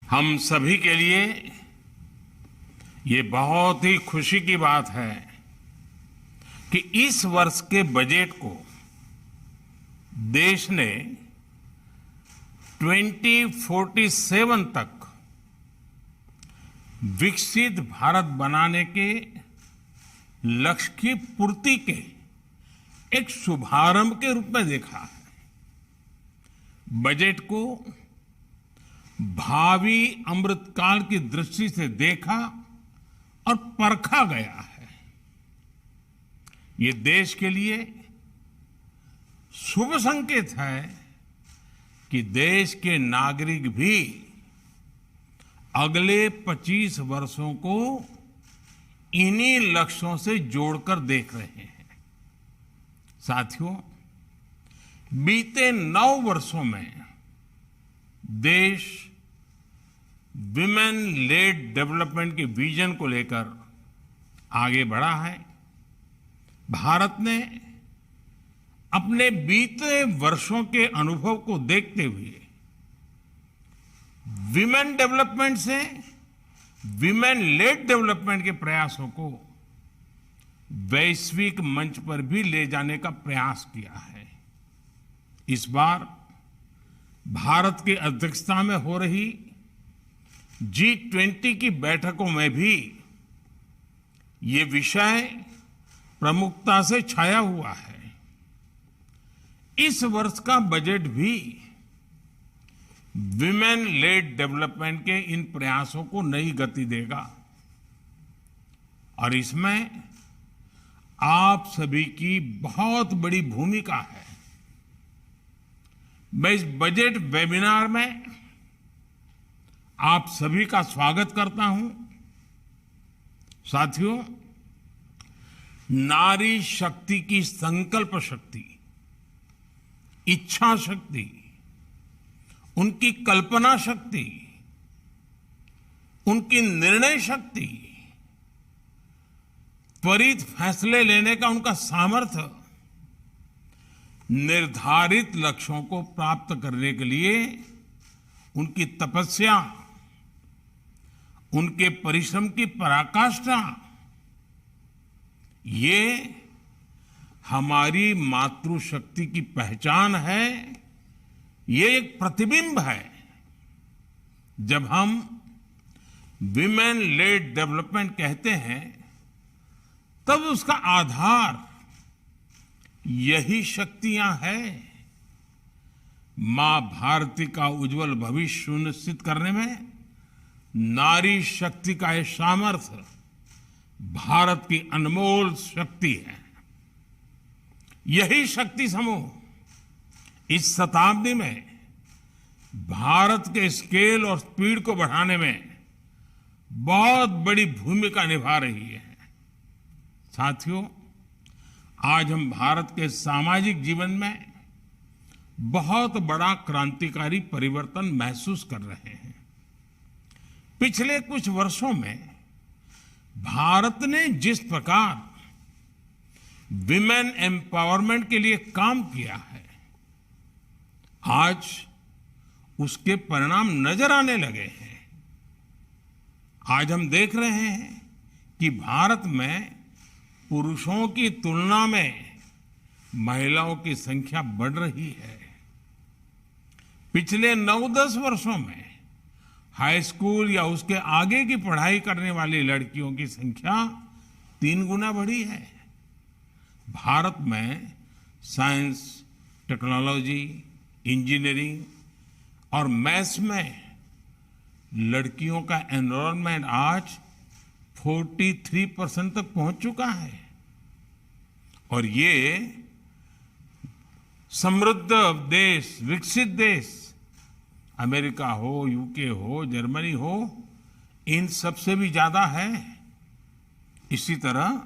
हम सभी के लिए ये बहुत ही खुशी की बात है कि इस वर्ष के बजट को देश ने 2047 तक विकसित भारत बनाने के लक्ष्य की पूर्ति के एक शुभारंभ के रूप में देखा है। बजट को भावी अमृतकाल की दृष्टि से देखा और परखा गया है। ये देश के लिए शुभ संकेत है कि देश के नागरिक भी अगले 25 वर्षों को इन्हीं लक्ष्यों से जोड़कर देख रहे हैं। साथियों, बीते 9 वर्षों में देश विमेन लेड डेवलपमेंट के विजन को लेकर आगे बढ़ा है। भारत ने अपने बीते वर्षों के अनुभव को देखते हुए विमेन डेवलपमेंट से विमेन लेड डेवलपमेंट के प्रयासों को वैश्विक मंच पर भी ले जाने का प्रयास किया है। इस बार भारत की अध्यक्षता में हो रही G20 की बैठकों में भी ये विषय प्रमुखता से छाया हुआ है। इस वर्ष का बजट भी विमेन लेड डेवलपमेंट के इन प्रयासों को नई गति देगा और इसमें आप सभी की बहुत बड़ी भूमिका है। मैं इस बजट वेबिनार में आप सभी का स्वागत करता हूं। साथियों, नारी शक्ति की संकल्प शक्ति, इच्छा शक्ति, उनकी कल्पना शक्ति, उनकी निर्णय शक्ति, त्वरित फैसले लेने का उनका सामर्थ्य, निर्धारित लक्ष्यों को प्राप्त करने के लिए उनकी तपस्या, उनके परिश्रम की पराकाष्ठा, ये हमारी मातृशक्ति की पहचान है। ये एक प्रतिबिंब है। जब हम विमेन लेड डेवलपमेंट कहते हैं तब उसका आधार यही शक्तियां हैं। मां भारती का उज्जवल भविष्य सुनिश्चित करने में नारी शक्ति का यह सामर्थ्य भारत की अनमोल शक्ति है। यही शक्ति समूह इस शताब्दी में भारत के स्केल और स्पीड को बढ़ाने में बहुत बड़ी भूमिका निभा रही है। साथियों, आज हम भारत के सामाजिक जीवन में बहुत बड़ा क्रांतिकारी परिवर्तन महसूस कर रहे हैं। पिछले कुछ वर्षों में भारत ने जिस प्रकार विमेन एम्पावरमेंट के लिए काम किया है, आज उसके परिणाम नजर आने लगे हैं। आज हम देख रहे हैं कि भारत में पुरुषों की तुलना में महिलाओं की संख्या बढ़ रही है। पिछले 9-10 वर्षों में हाई स्कूल या उसके आगे की पढ़ाई करने वाली लड़कियों की संख्या 3 गुना बढ़ी है। भारत में साइंस, टेक्नोलॉजी, इंजीनियरिंग और मैथ्स में लड़कियों का एनरोलमेंट आज 43% तक पहुंच चुका है। और ये समृद्ध देश, विकसित देश, अमेरिका हो, यूके हो, जर्मनी हो, इन सबसे भी ज्यादा है। इसी तरह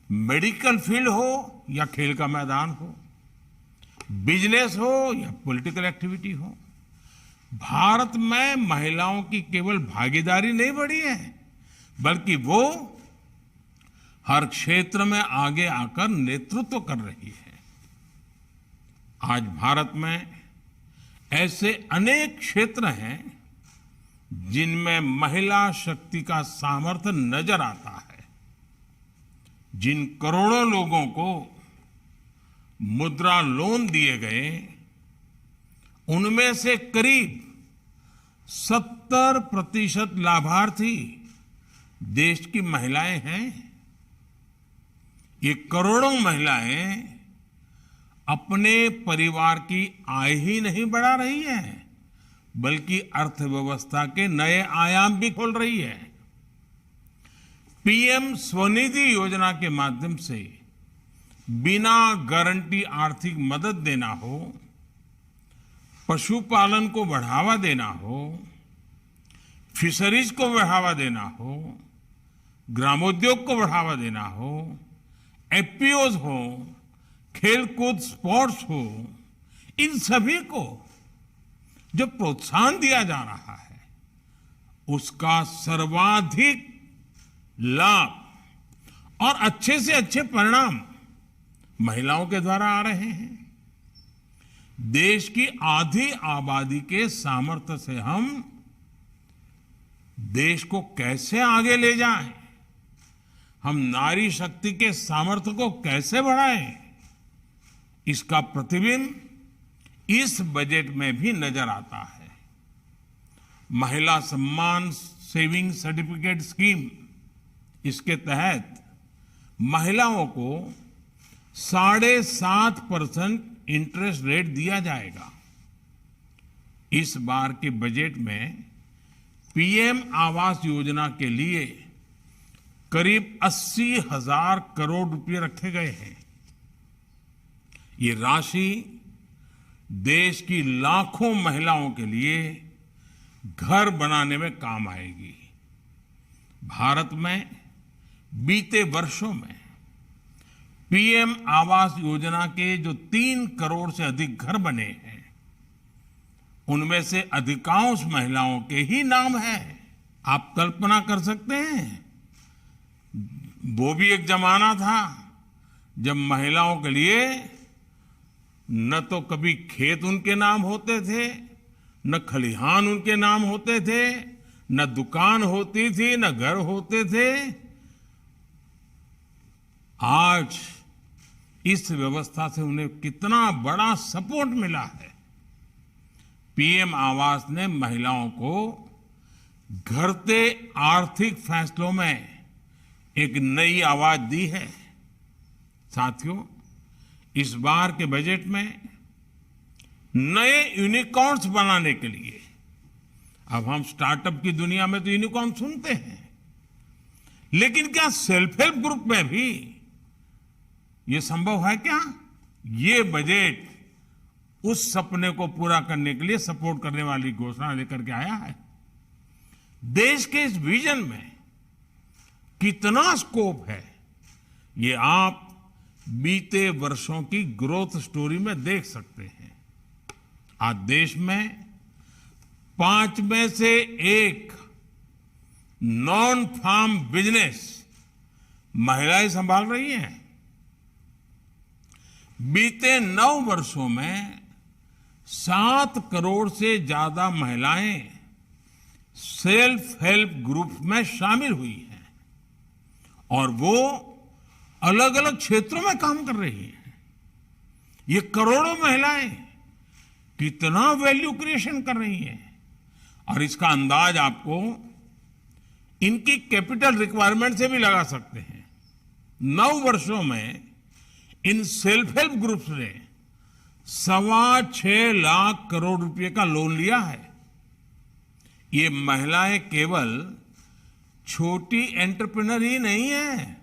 मेडिकल फील्ड हो या खेल का मैदान हो, बिजनेस हो या पॉलिटिकल एक्टिविटी हो, भारत में महिलाओं की केवल भागीदारी नहीं बढ़ी है, बल्कि वो हर क्षेत्र में आगे आकर नेतृत्व कर रही है। आज भारत में ऐसे अनेक क्षेत्र हैं जिनमें महिला शक्ति का सामर्थ्य नजर आता है, जिन करोड़ों लोगों को मुद्रा लोन दिए गए, उनमें से करीब 70% लाभार्थी देश की महिलाएं हैं। ये करोड़ों महिलाएं अपने परिवार की आय ही नहीं बढ़ा रही हैं, बल्कि अर्थव्यवस्था के नए आयाम भी खोल रही है। पीएम स्वनिधि योजना के माध्यम से बिना गारंटी आर्थिक मदद देना हो, पशुपालन को बढ़ावा देना हो, फिशरीज को बढ़ावा देना हो, ग्रामोद्योग को बढ़ावा देना हो, एफपीओज हो, खेलकूद स्पोर्ट्स हो, इन सभी को जो प्रोत्साहन दिया जा रहा है, उसका सर्वाधिक लाभ और अच्छे से अच्छे परिणाम महिलाओं के द्वारा आ रहे हैं। देश की आधी आबादी के सामर्थ्य से हम देश को कैसे आगे ले जाएं, हम नारी शक्ति के सामर्थ्य को कैसे बढ़ाएं, इसका प्रतिबिंब इस बजट में भी नजर आता है। महिला सम्मान सेविंग सर्टिफिकेट स्कीम, इसके तहत महिलाओं को 7.5% इंटरेस्ट रेट दिया जाएगा। इस बार के बजट में पीएम आवास योजना के लिए करीब 80,000 करोड़ रुपए रखे गए हैं। ये राशि देश की लाखों महिलाओं के लिए घर बनाने में काम आएगी। भारत में बीते वर्षों में पीएम आवास योजना के जो 3 करोड़ से अधिक घर बने हैं, उनमें से अधिकांश महिलाओं के ही नाम है। आप कल्पना कर सकते हैं, वो भी एक जमाना था जब महिलाओं के लिए न तो कभी खेत उनके नाम होते थे, न खलिहान उनके नाम होते थे, न दुकान होती थी, न घर होते थे। आज इस व्यवस्था से उन्हें कितना बड़ा सपोर्ट मिला है। पीएम आवास ने महिलाओं को घटते आर्थिक फैसलों में एक नई आवाज दी है। साथियों, इस बार के बजट में नए यूनिकॉर्न्स बनाने के लिए, अब हम स्टार्टअप की दुनिया में तो यूनिकॉर्न सुनते हैं, लेकिन क्या सेल्फ हेल्प ग्रुप में भी ये संभव है क्या? ये बजट उस सपने को पूरा करने के लिए सपोर्ट करने वाली घोषणा लेकर के आया है। देश के इस विजन में कितना स्कोप है, ये आप बीते वर्षों की ग्रोथ स्टोरी में देख सकते हैं। आज देश में 5 में से 1 नॉन फार्म बिजनेस महिलाएं संभाल रही हैं। बीते 9 वर्षों में 7 करोड़ से ज्यादा महिलाएं सेल्फ हेल्प ग्रुप में शामिल हुई हैं और वो अलग अलग क्षेत्रों में काम कर रही हैं। ये करोड़ों महिलाएं कितना वैल्यू क्रिएशन कर रही हैं, और इसका अंदाज आपको इनकी कैपिटल रिक्वायरमेंट से भी लगा सकते हैं। 9 वर्षों में इन सेल्फ हेल्प ग्रुप्स ने 6.25 लाख करोड़ रुपए का लोन लिया है। ये महिलाएं केवल छोटी एंटरप्रेन्योर ही नहीं है,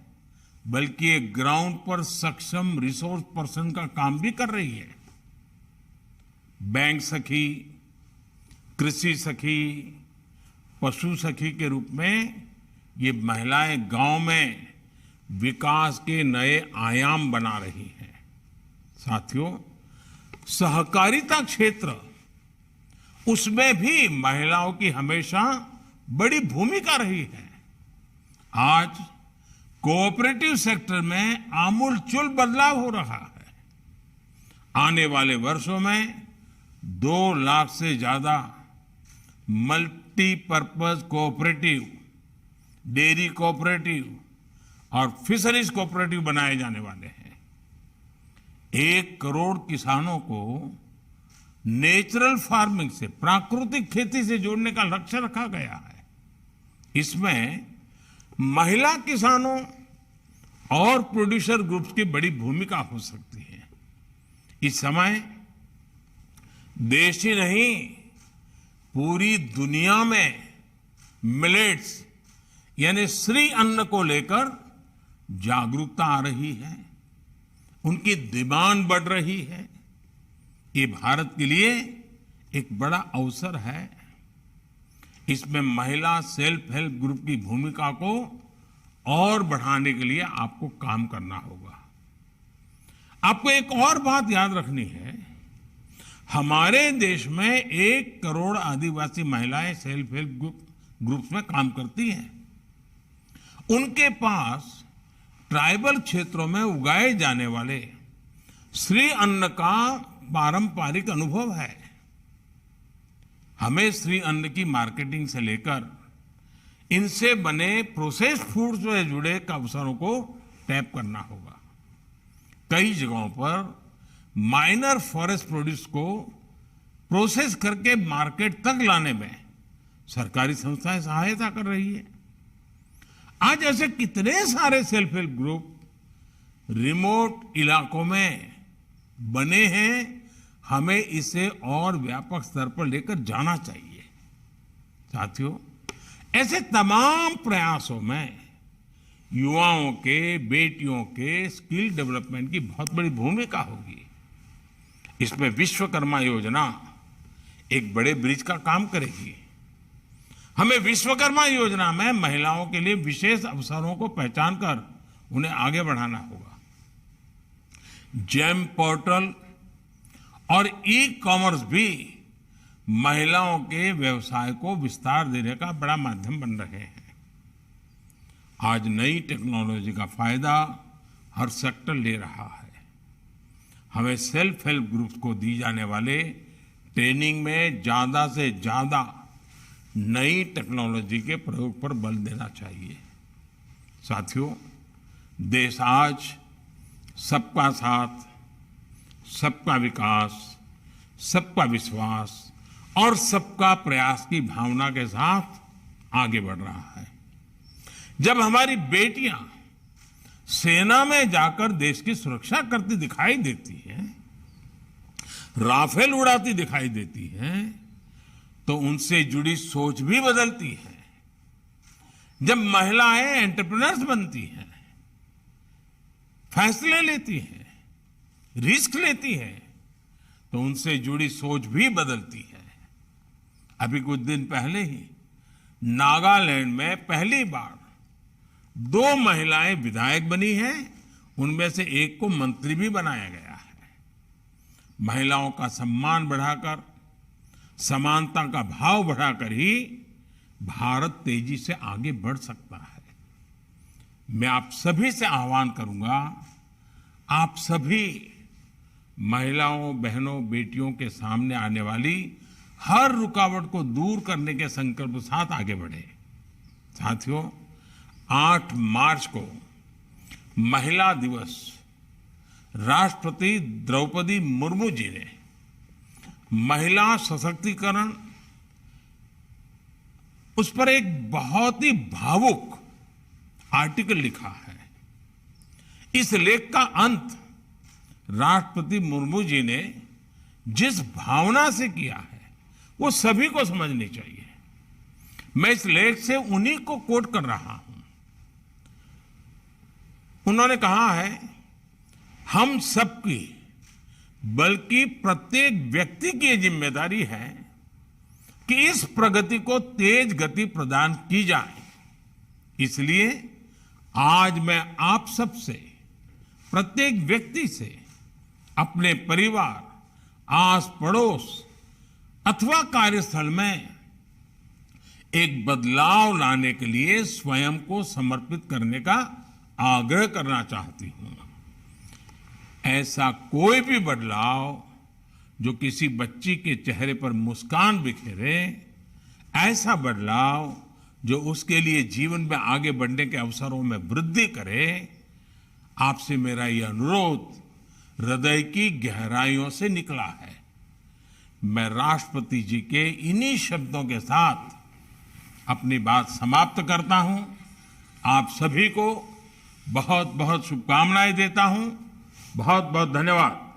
बल्कि एक ग्राउंड पर सक्षम रिसोर्स पर्सन का काम भी कर रही है। बैंक सखी, कृषि सखी, पशु सखी के रूप में ये महिलाएं गांव में विकास के नए आयाम बना रही हैं। साथियों, सहकारिता क्षेत्र, उसमें भी महिलाओं की हमेशा बड़ी भूमिका रही है। आज कोऑपरेटिव सेक्टर में आमूलचूल बदलाव हो रहा है। आने वाले वर्षों में 2 लाख से ज्यादा multi multipurpose cooperative, dairy cooperative और फिशरीज कोऑपरेटिव बनाए जाने वाले हैं। 1 करोड़ किसानों को नेचुरल फार्मिंग से, प्राकृतिक खेती से जोड़ने का लक्ष्य रखा गया है। इसमें महिला किसानों और प्रोड्यूसर ग्रुप्स की बड़ी भूमिका हो सकती है। इस समय देश ही नहीं, पूरी दुनिया में मिलेट्स यानी श्री अन्न को लेकर जागरूकता आ रही है, उनकी डिमांड बढ़ रही है। ये भारत के लिए एक बड़ा अवसर है। इसमें महिला सेल्फ हेल्प ग्रुप की भूमिका को और बढ़ाने के लिए आपको काम करना होगा। आपको एक और बात याद रखनी है, हमारे देश में 1 करोड़ आदिवासी महिलाएं सेल्फ हेल्प ग्रुप्स में काम करती हैं। उनके पास ट्राइबल क्षेत्रों में उगाए जाने वाले श्री अन्न का पारंपरिक अनुभव है। हमें श्री अन्न की मार्केटिंग से लेकर इनसे बने प्रोसेस्ड फूड से जुड़े अवसरों को टैप करना होगा। कई जगहों पर माइनर फॉरेस्ट प्रोड्यूस को प्रोसेस करके मार्केट तक लाने में सरकारी संस्थाएं सहायता कर रही है। आज ऐसे कितने सारे सेल्फ हेल्प ग्रुप रिमोट इलाकों में बने हैं, हमें इसे और व्यापक स्तर पर लेकर जाना चाहिए। साथियों, ऐसे तमाम प्रयासों में युवाओं के, बेटियों के स्किल डेवलपमेंट की बहुत बड़ी भूमिका होगी। इसमें विश्वकर्मा योजना एक बड़े ब्रिज का काम करेगी। हमें विश्वकर्मा योजना में महिलाओं के लिए विशेष अवसरों को पहचान कर उन्हें आगे बढ़ाना होगा। जेम पोर्टल और ई कॉमर्स भी महिलाओं के व्यवसाय को विस्तार देने का बड़ा माध्यम बन रहे हैं। आज नई टेक्नोलॉजी का फायदा हर सेक्टर ले रहा है। हमें सेल्फ हेल्प ग्रुप्स को दी जाने वाले ट्रेनिंग में ज्यादा से ज्यादा नई टेक्नोलॉजी के प्रयोग पर बल देना चाहिए। साथियों, देश आज सबका साथ, सबका विकास, सबका विश्वास और सबका प्रयास की भावना के साथ आगे बढ़ रहा है। जब हमारी बेटियां सेना में जाकर देश की सुरक्षा करती दिखाई देती हैं, राफेल उड़ाती दिखाई देती हैं, तो उनसे जुड़ी सोच भी बदलती है। जब महिलाएं एंटरप्रेन्योर्स बनती हैं, फैसले लेती हैं, रिस्क लेती हैं, तो उनसे जुड़ी सोच भी बदलती है। अभी कुछ दिन पहले ही नागालैंड में पहली बार 2 महिलाएं विधायक बनी हैं, उनमें से एक को मंत्री भी बनाया गया है। महिलाओं का सम्मान बढ़ाकर, समानता का भाव बढ़ाकर ही भारत तेजी से आगे बढ़ सकता है। मैं आप सभी से आह्वान करूंगा, आप सभी महिलाओं, बहनों, बेटियों के सामने आने वाली हर रुकावट को दूर करने के संकल्प के साथ आगे बढ़े। साथियों, 8 मार्च को महिला दिवस राष्ट्रपति द्रौपदी मुर्मू जी ने महिला सशक्तिकरण, उस पर एक बहुत ही भावुक आर्टिकल लिखा है। इस लेख का अंत राष्ट्रपति मुर्मू जी ने जिस भावना से किया है, वो सभी को समझनी चाहिए। मैं इस लेख से उन्हीं को कोट कर रहा हूं। उन्होंने कहा है, हम सबकी, बल्कि प्रत्येक व्यक्ति की जिम्मेदारी है कि इस प्रगति को तेज गति प्रदान की जाए। इसलिए आज मैं आप सबसे, प्रत्येक व्यक्ति से, अपने परिवार, आस पड़ोस अथवा कार्यस्थल में एक बदलाव लाने के लिए स्वयं को समर्पित करने का आग्रह करना चाहती हूं। ऐसा कोई भी बदलाव जो किसी बच्ची के चेहरे पर मुस्कान बिखेरे, ऐसा बदलाव जो उसके लिए जीवन में आगे बढ़ने के अवसरों में वृद्धि करे। आपसे मेरा ये अनुरोध हृदय की गहराइयों से निकला है। मैं राष्ट्रपति जी के इन्हीं शब्दों के साथ अपनी बात समाप्त करता हूं। आप सभी को बहुत बहुत शुभकामनाएं देता हूं। बहुत बहुत धन्यवाद।